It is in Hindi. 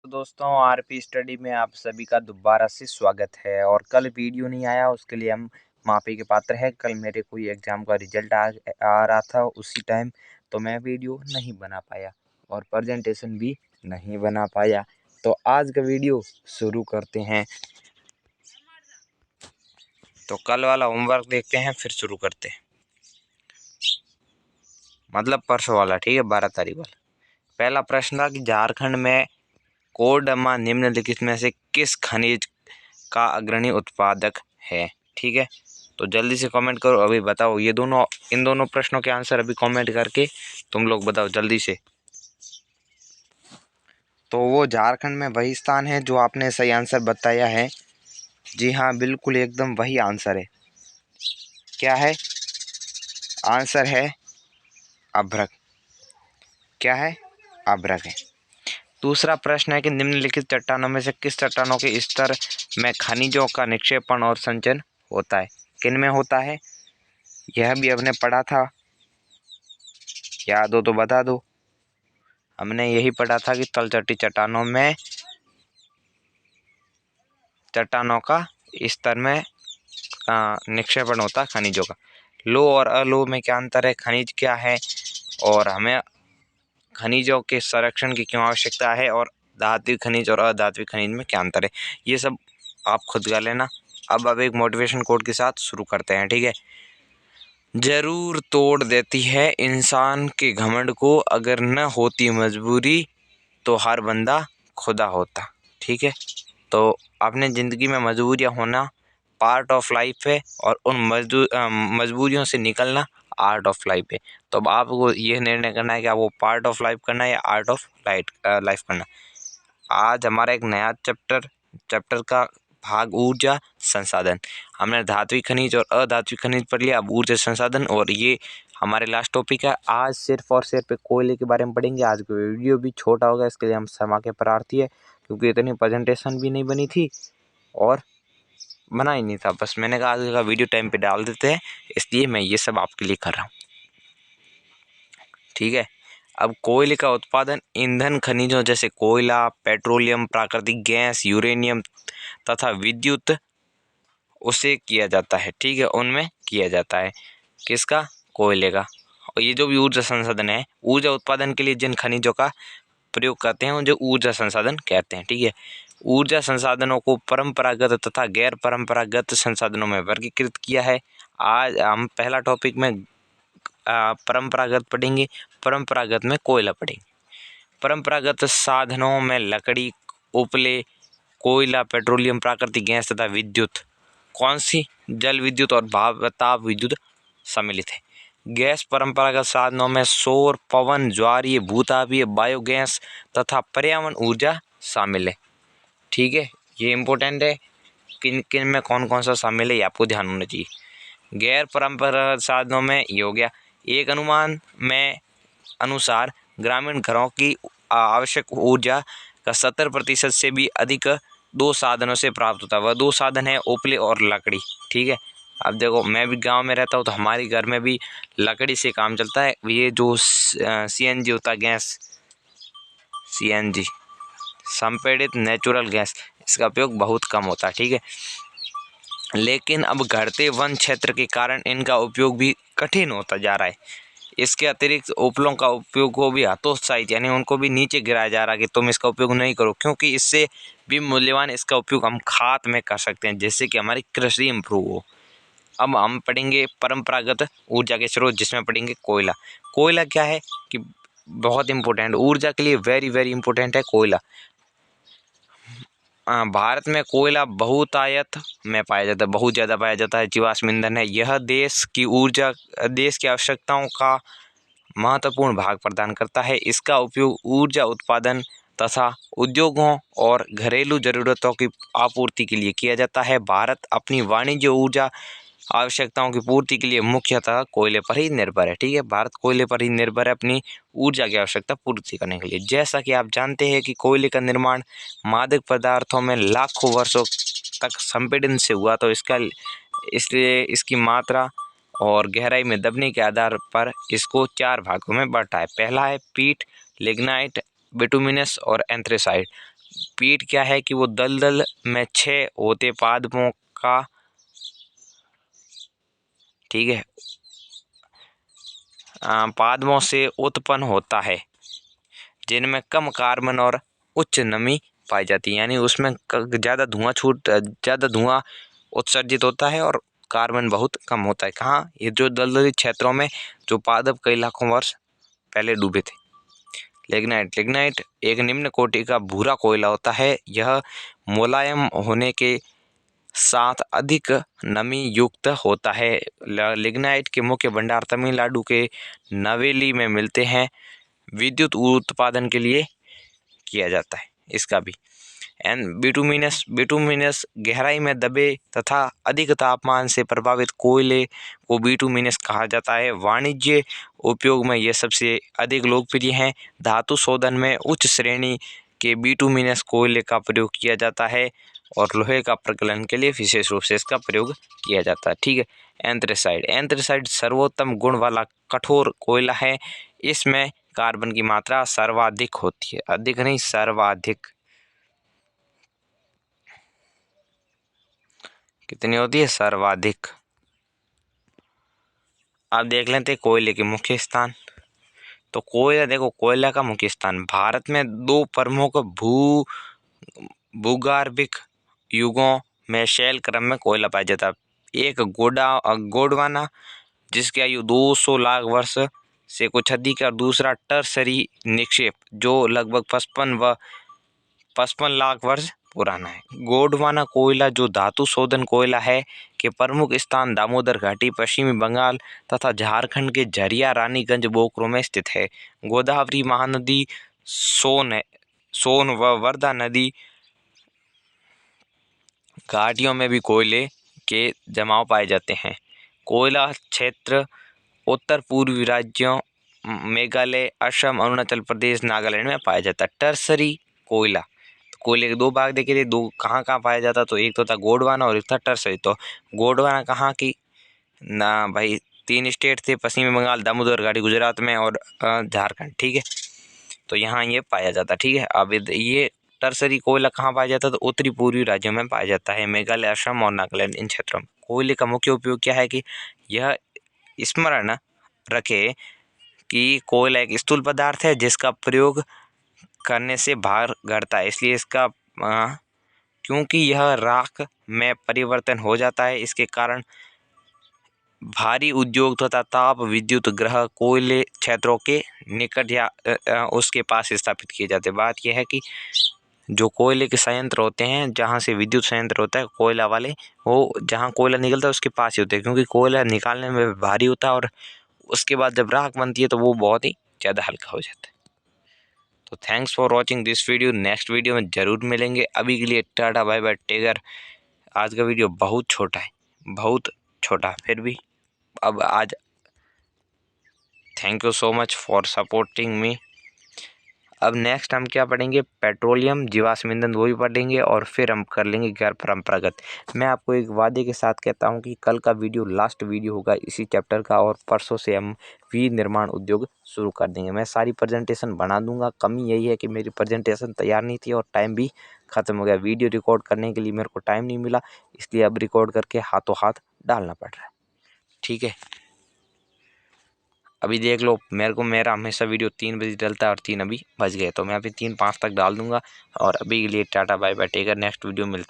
तो दोस्तों आरपी स्टडी में आप सभी का दोबारा से स्वागत है। और कल वीडियो नहीं आया, उसके लिए हम माफ़ी के पात्र हैं। कल मेरे कोई एग्ज़ाम का रिजल्ट आ रहा था उसी टाइम, तो मैं वीडियो नहीं बना पाया और प्रेजेंटेशन भी नहीं बना पाया। तो आज का वीडियो शुरू करते हैं। तो कल वाला होमवर्क देखते हैं, फिर शुरू करते हैं। मतलब परसों वाला, ठीक है, 12 तारीख वाला। पहला प्रश्न था कि झारखंड में कोडरमा निम्नलिखित में से किस खनिज का अग्रणी उत्पादक है। ठीक है, तो जल्दी से कमेंट करो, अभी बताओ। इन दोनों प्रश्नों के आंसर अभी कमेंट करके तुम लोग बताओ जल्दी से। तो वो झारखंड में वही स्थान है जो आपने सही आंसर बताया है। जी हाँ, बिल्कुल एकदम वही आंसर है। क्या है आंसर? है अभ्रक। क्या है? अभ्रक है। दूसरा प्रश्न है कि निम्नलिखित चट्टानों में से किस चट्टानों के स्तर में खनिजों का निक्षेपण और संचयन होता है। किन में होता है? यह भी हमने पढ़ा था, याद हो तो बता दो। हमने यही पढ़ा था कि तलछटी चट्टानों में चट्टानों का स्तर में निक्षेपण होता है खनिजों का। लो और अलो में क्या अंतर है, खनिज क्या है, और हमें खनिजों के संरक्षण की क्यों आवश्यकता है, और धात्विक खनिज और अधात्विक खनिज में क्या अंतर है, ये सब आप खुद कर लेना। अब एक मोटिवेशन कोट के साथ शुरू करते हैं। ठीक है। जरूर तोड़ देती है इंसान के घमंड को, अगर न होती मजबूरी तो हर बंदा खुदा होता। ठीक है, तो अपने ज़िंदगी में मजबूरियाँ होना पार्ट ऑफ लाइफ है, और उन मजबूरियों से निकलना आर्ट ऑफ लाइफ है। तो अब आपको ये निर्णय करना है कि आपको पार्ट ऑफ लाइफ करना है या आर्ट ऑफ लाइफ करना। आज हमारा एक नया चैप्टर का भाग ऊर्जा संसाधन। हमने धात्विक खनिज और अधात्विक खनिज पढ़ लिया, अब ऊर्जा संसाधन, और ये हमारे लास्ट टॉपिक है। आज सिर्फ और सिर्फ कोयले के बारे में पढ़ेंगे। आज का वीडियो भी छोटा होगा, इसके लिए हम क्षमा के प्रार्थी है, क्योंकि इतनी प्रेजेंटेशन भी नहीं बनी थी और बना ही नहीं था। बस मैंने कहा आज का वीडियो टाइम पे डाल देते हैं, इसलिए मैं ये सब आपके लिए कर रहा हूँ। ठीक है। अब कोयले का उत्पादन ईंधन खनिजों जैसे कोयला, पेट्रोलियम, प्राकृतिक गैस, यूरेनियम तथा विद्युत उसे किया जाता है। ठीक है, उनमें किया जाता है। किसका? कोयले का। और ये जो भी ऊर्जा संसाधन है, ऊर्जा उत्पादन के लिए जिन खनिजों का प्रयोग करते हैं जो ऊर्जा संसाधन कहते हैं। ठीक है, ऊर्जा संसाधनों को परंपरागत तथा गैर परंपरागत संसाधनों में वर्गीकृत किया है। आज हम पहला टॉपिक में परंपरागत पढ़ेंगे। परंपरागत में कोयला पढ़ेंगे। परंपरागत साधनों में लकड़ी, उपले, कोयला, पेट्रोलियम, प्राकृतिक गैस तथा विद्युत। कौन सी? जल विद्युत और भाप ताप विद्युत सम्मिलित है। गैस परंपरागत साधनों में सौर, पवन, ज्वारीय, भूतापीय, बायोगैस तथा पर्यावरण ऊर्जा शामिल है। ठीक है, ये इम्पोर्टेंट है, किन किन में कौन कौन सा शामिल है ये आपको ध्यान होना चाहिए। गैर परंपरागत साधनों में ये हो गया, एक अनुमान में अनुसार ग्रामीण घरों की आवश्यक ऊर्जा का 70% से भी अधिक दो साधनों से प्राप्त होता है। वह दो साधन है उपले और लकड़ी। ठीक है, अब देखो मैं भी गांव में रहता हूँ, तो हमारे घर में भी लकड़ी से काम चलता है। ये जो CNG होता है, गैस CNG, संपीड़ित नेचुरल गैस, इसका उपयोग बहुत कम होता है। ठीक है, लेकिन अब घटते वन क्षेत्र के कारण इनका उपयोग भी कठिन होता जा रहा है। इसके अतिरिक्त उपलों का उपयोग को भी हतोत्साहित, यानी उनको भी नीचे गिराया जा रहा है कि तुम इसका उपयोग नहीं करो, क्योंकि इससे भी मूल्यवान इसका उपयोग हम खाद में कर सकते हैं, जिससे कि हमारी कृषि इम्प्रूव हो। अब हम पढ़ेंगे परंपरागत ऊर्जा के स्रोत, जिसमें पढ़ेंगे कोयला। कोयला क्या है कि बहुत इंपॉर्टेंट ऊर्जा के लिए, वेरी वेरी इंपॉर्टेंट है कोयला। भारत में कोयला बहुतायत में पाया जाता है, बहुत ज़्यादा पाया जाता है, जीवाश्म ईंधन है। यह देश की आवश्यकताओं का महत्वपूर्ण भाग प्रदान करता है। इसका उपयोग ऊर्जा उत्पादन तथा उद्योगों और घरेलू ज़रूरतों की आपूर्ति के लिए किया जाता है। भारत अपनी वाणिज्य ऊर्जा आवश्यकताओं की पूर्ति के लिए मुख्यतः कोयले पर ही निर्भर है। ठीक है, भारत कोयले पर ही निर्भर है अपनी ऊर्जा की आवश्यकता पूर्ति करने के लिए। जैसा कि आप जानते हैं कि कोयले का निर्माण मादक पदार्थों में लाखों वर्षों तक संपीड़न से हुआ, तो इसलिए इसकी मात्रा और गहराई में दबने के आधार पर इसको 4 भागों में बांटा है। पहला है पीट, लिग्नाइट, बिटुमिनस और एंथ्रेसाइट। पीठ क्या है कि वो दलदल में 6 होते पादपों का, ठीक है, पादपों से उत्पन्न होता है, जिनमें कम कार्बन और उच्च नमी पाई जाती है। यानी उसमें ज़्यादा धुआं उत्सर्जित होता है और कार्बन बहुत कम होता है। कहाँ? ये जो दलदली क्षेत्रों में जो पादप कई लाखों वर्ष पहले डूबे थे। लिग्नाइट एक निम्न कोटि का भूरा कोयला होता है। यह मुलायम होने के साथ अधिक नमी युक्त होता है। लिग्नाइट के मुख्य भंडार तमिलनाडु के नवेली में मिलते हैं। विद्युत उत्पादन के लिए किया जाता है इसका भी। बिटुमिनस गहराई में दबे तथा अधिक तापमान से प्रभावित कोयले को बिटुमिनस कहा जाता है। वाणिज्य उपयोग में यह सबसे अधिक लोकप्रिय है। धातु शोधन में उच्च श्रेणी के बिटुमिनस कोयले का प्रयोग किया जाता है और लोहे का प्रकलन के लिए विशेष रूप से इसका प्रयोग किया जाता है। ठीक है। एंथ्रेसाइड सर्वोत्तम गुण वाला कठोर कोयला है। इसमें कार्बन की मात्रा सर्वाधिक होती है, अधिक नहीं सर्वाधिक। कितनी होती है? सर्वाधिक। अब देख लेते हैं कोयले के मुख्य स्थान। तो कोयला, देखो कोयला का मुख्य स्थान भारत में 2 प्रमुख भूगर्भिक युगों में शैल क्रम में कोयला पाया जाता है। एक गोंडवाना जिसकी आयु 200 लाख वर्ष से कुछ अधिक है, और दूसरा टर्सरी निक्षेप जो लगभग 55 लाख वर्ष पुराना है। गोंडवाना कोयला जो धातु शोधन कोयला है के प्रमुख स्थान दामोदर घाटी, पश्चिमी बंगाल तथा झारखंड के झरिया, रानीगंज, बोकारो में स्थित है। गोदावरी महानदी, सोन व वर्धा नदी घाटियों में भी कोयले के जमाव पाए जाते हैं। कोयला क्षेत्र उत्तर पूर्वी राज्यों मेघालय, असम, अरुणाचल प्रदेश, नागालैंड में पाया जाता है। टर्सरी कोयला, तो कोयले के 2 भाग देखे थे, 2 कहाँ पाया जाता, तो एक तो था गोंडवाना और एक था टर्सरी। तो गोंडवाना कहाँ की ना भाई, 3 स्टेट थे, पश्चिमी बंगाल, दामोदर घाटी गुजरात में और झारखंड। ठीक है, तो यहाँ ये पाया जाता। ठीक है। अब ये टर्सरी कोयला कहाँ पाया जाता है? तो उत्तरी पूर्वी राज्यों में पाया जाता है, मेघालय, असम और नागालैंड, इन क्षेत्रों में। कोयले का मुख्य उपयोग क्या है कि यह स्मरण रखे कि कोयला एक स्थूल पदार्थ है जिसका प्रयोग करने से भार घटता है, इसलिए इसका क्योंकि यह राख में परिवर्तन हो जाता है, इसके कारण भारी उद्योग तथा ताप विद्युत ग्रह कोयले क्षेत्रों के निकट या उसके पास स्थापित किए जाते हैं। बात यह है कि जो कोयले के संयंत्र होते हैं, जहाँ से विद्युत संयंत्र होता है कोयला वाले, वो जहाँ कोयला निकलता है उसके पास ही होते हैं, क्योंकि कोयला निकालने में भारी होता है और उसके बाद जब राख बनती है तो वो बहुत ही ज़्यादा हल्का हो जाता है। तो thanks for watching this video. Next video में ज़रूर मिलेंगे। अभी के लिए टाटा बाय बाय टेकर। आज का वीडियो बहुत छोटा है, बहुत छोटा, फिर भी अब आज thank you so much for supporting me. अब नेक्स्ट हम क्या पढ़ेंगे? पेट्रोलियम, जीवाश्म ईंधन, वो भी पढ़ेंगे और फिर हम कर लेंगे गैर परंपरागत। मैं आपको एक वादे के साथ कहता हूं कि कल का वीडियो लास्ट वीडियो होगा इसी चैप्टर का, और परसों से हम विनिर्माण उद्योग शुरू कर देंगे। मैं सारी प्रेजेंटेशन बना दूंगा। कमी यही है कि मेरी प्रेजेंटेशन तैयार नहीं थी और टाइम भी ख़त्म हो गया। वीडियो रिकॉर्ड करने के लिए मेरे को टाइम नहीं मिला, इसलिए अब रिकॉर्ड करके हाथों हाथ डालना पड़ रहा है। ठीक है, अभी देख लो, मेरा हमेशा वीडियो 3 बजे डलता है और 3 अभी बज गए, तो मैं अभी 3-5 तक डाल दूंगा। और अभी के लिए tata bye bye take care. Next video मिलते हैं।